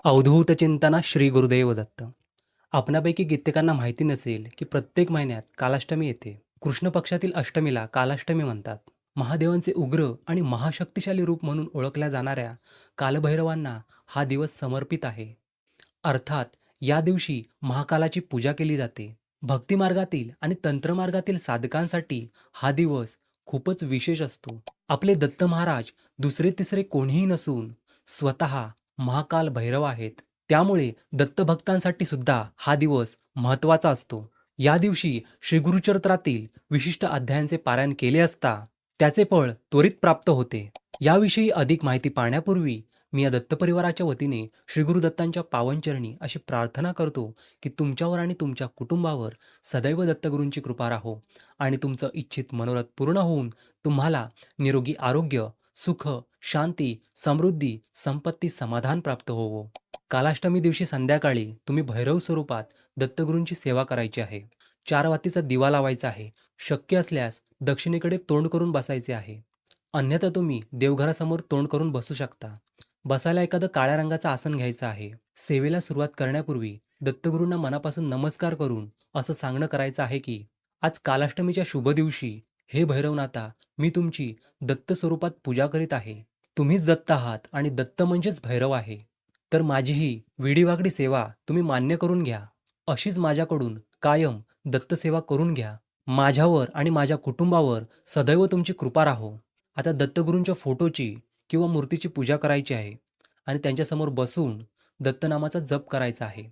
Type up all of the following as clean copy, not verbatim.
अवधूत चिंतना श्री गुरुदेव दत्त. आपणापैकी कित्येकांना माहिती नसेल की प्रत्येक महिन्यात कालाष्टमी येते. कृष्ण पक्षातील अष्टमीला कालाष्टमी म्हणतात. महादेवांचे उग्र आणि महाशक्तिशाली रूप म्हणून ओळखल्या जाणाऱ्या कालभैरवांना हा दिवस समर्पित आहे. अर्थात या दिवशी महाकालाची पूजा केली जाते. भक्तिमार्गातील आणि तंत्रमार्गातील साधकांसाठी हा दिवस खूपच विशेष असतो. आपले दत्त महाराज दुसरे तिसरे कोणीही नसून स्वतः महाकाल भैरव आहेत. त्यामुळे दत्तभक्तांसाठी सुद्धा हा दिवस महत्त्वाचा असतो. या दिवशी श्री गुरुचरित्रातील विशिष्ट अध्यायांचे पारायण केले असता त्याचे फळ त्वरित प्राप्त होते. याविषयी अधिक माहिती पाहण्यापूर्वी मी या दत्तपरिवाराच्या वतीने श्री गुरुदत्तांच्या पावनचरणी अशी प्रार्थना करतो की तुमच्यावर आणि तुमच्या कुटुंबावर सदैव दत्तगुरूंची कृपा राहो आणि तुमचं इच्छित मनोरथ पूर्ण होऊन तुम्हाला निरोगी आरोग्य, सुख, शांती, समृद्धी, संपत्ती, समाधान प्राप्त होवो. कालाष्टमी दिवशी संध्याकाळी तुम्ही भैरव स्वरूपात दत्तगुरूंची सेवा करायची आहे. 4 वातीचा दिवा लावायचा आहे. शक्य असल्यास दक्षिणेकडे तोंड करून बसायचे आहे. अन्यथा तुम्ही देवघरासमोर तोंड करून बसू शकता. बसायला एखादं काळ्या रंगाचं आसन घ्यायचं आहे. सेवेला सुरुवात करण्यापूर्वी दत्तगुरूंना मनापासून नमस्कार करून असं सांगणं करायचं आहे की आज कालाष्टमीच्या शुभ दिवशी हे भैरवनाथा, मी तुमची दत्त स्वरूपात पूजा करीत आहे. तुम्हीच दत्त आहात आणि दत्त म्हणजेच भैरव आहे. तर माझी ही वेडीवाकडी सेवा तुम्ही मान्य करून घ्या. अशीच माझ्याकडून कायम दत्तसेवा करून घ्या. माझ्यावर आणि माझ्या कुटुंबावर सदैव तुमची कृपा राहो. आता दत्तगुरूंच्या फोटोची किंवा मूर्तीची पूजा करायची आहे आणि त्यांच्यासमोर बसून दत्तनामाचा जप करायचा आहे.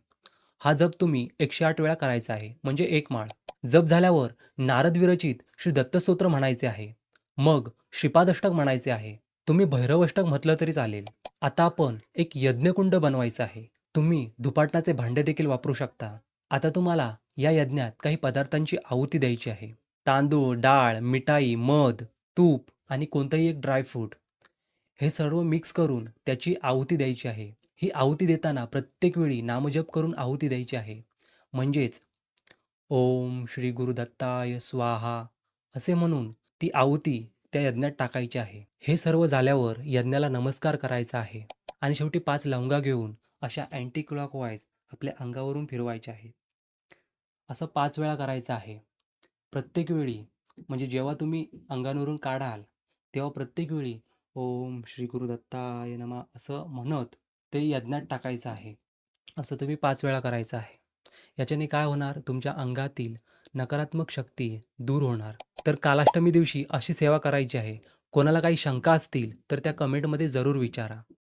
हा जप तुम्ही 108 वेळा करायचा आहे, म्हणजे एक माळ. जप झाल्यावर नारद विरचित श्री दत्तस्तोत्र म्हणायचे आहे. मग श्रीपादष्टक म्हणायचे आहे. तुम्ही भैरव म्हटलं तरी चालेल. आता आपण एक यज्ञकुंड बनवायचं आहे. तुम्ही धुपाटणाचे भांडे देखील वापरू शकता. आता तुम्हाला या यज्ञात काही पदार्थांची आहुती द्यायची आहे. तांदूळ, डाळ, मिठाई, मध, तूप आणि कोणतंही एक ड्रायफ्रूट हे सर्व मिक्स करून त्याची आहुती द्यायची आहे. ही आहुती देताना प्रत्येक वेळी नामजप करून आहुती द्यायची आहे. म्हणजेच ओम श्री गुरुदत्ताय स्वाहा असे म्हणून ती आहुती त्या यज्ञात टाकायची आहे. हे सर्व झाल्यावर यज्ञाला नमस्कार करायचा आहे आणि शेवटी 5 लवंगा घेऊन अशा अँटी क्लॉकवाईज आपल्या अंगावरून फिरवायच्या आहेत. असं 5 वेळा करायचं आहे. प्रत्येक वेळी म्हणजे जेव्हा तुम्ही अंगावरून काढाल, तेव्हा प्रत्येक वेळी ओम श्री गुरुदत्ताय नमः असं म्हणत ते यज्ञात टाकायचं आहे. असं तुम्ही 5 वेळा करायचं आहे. याच्याने काय होणार? तुमच्या अंगातील नकारात्मक शक्ती दूर होणार. तर कालाष्टमी दिवशी अशी सेवा करायची आहे. कोणाला काही शंका असतील तर त्या कमेंटमध्ये जरूर विचारा.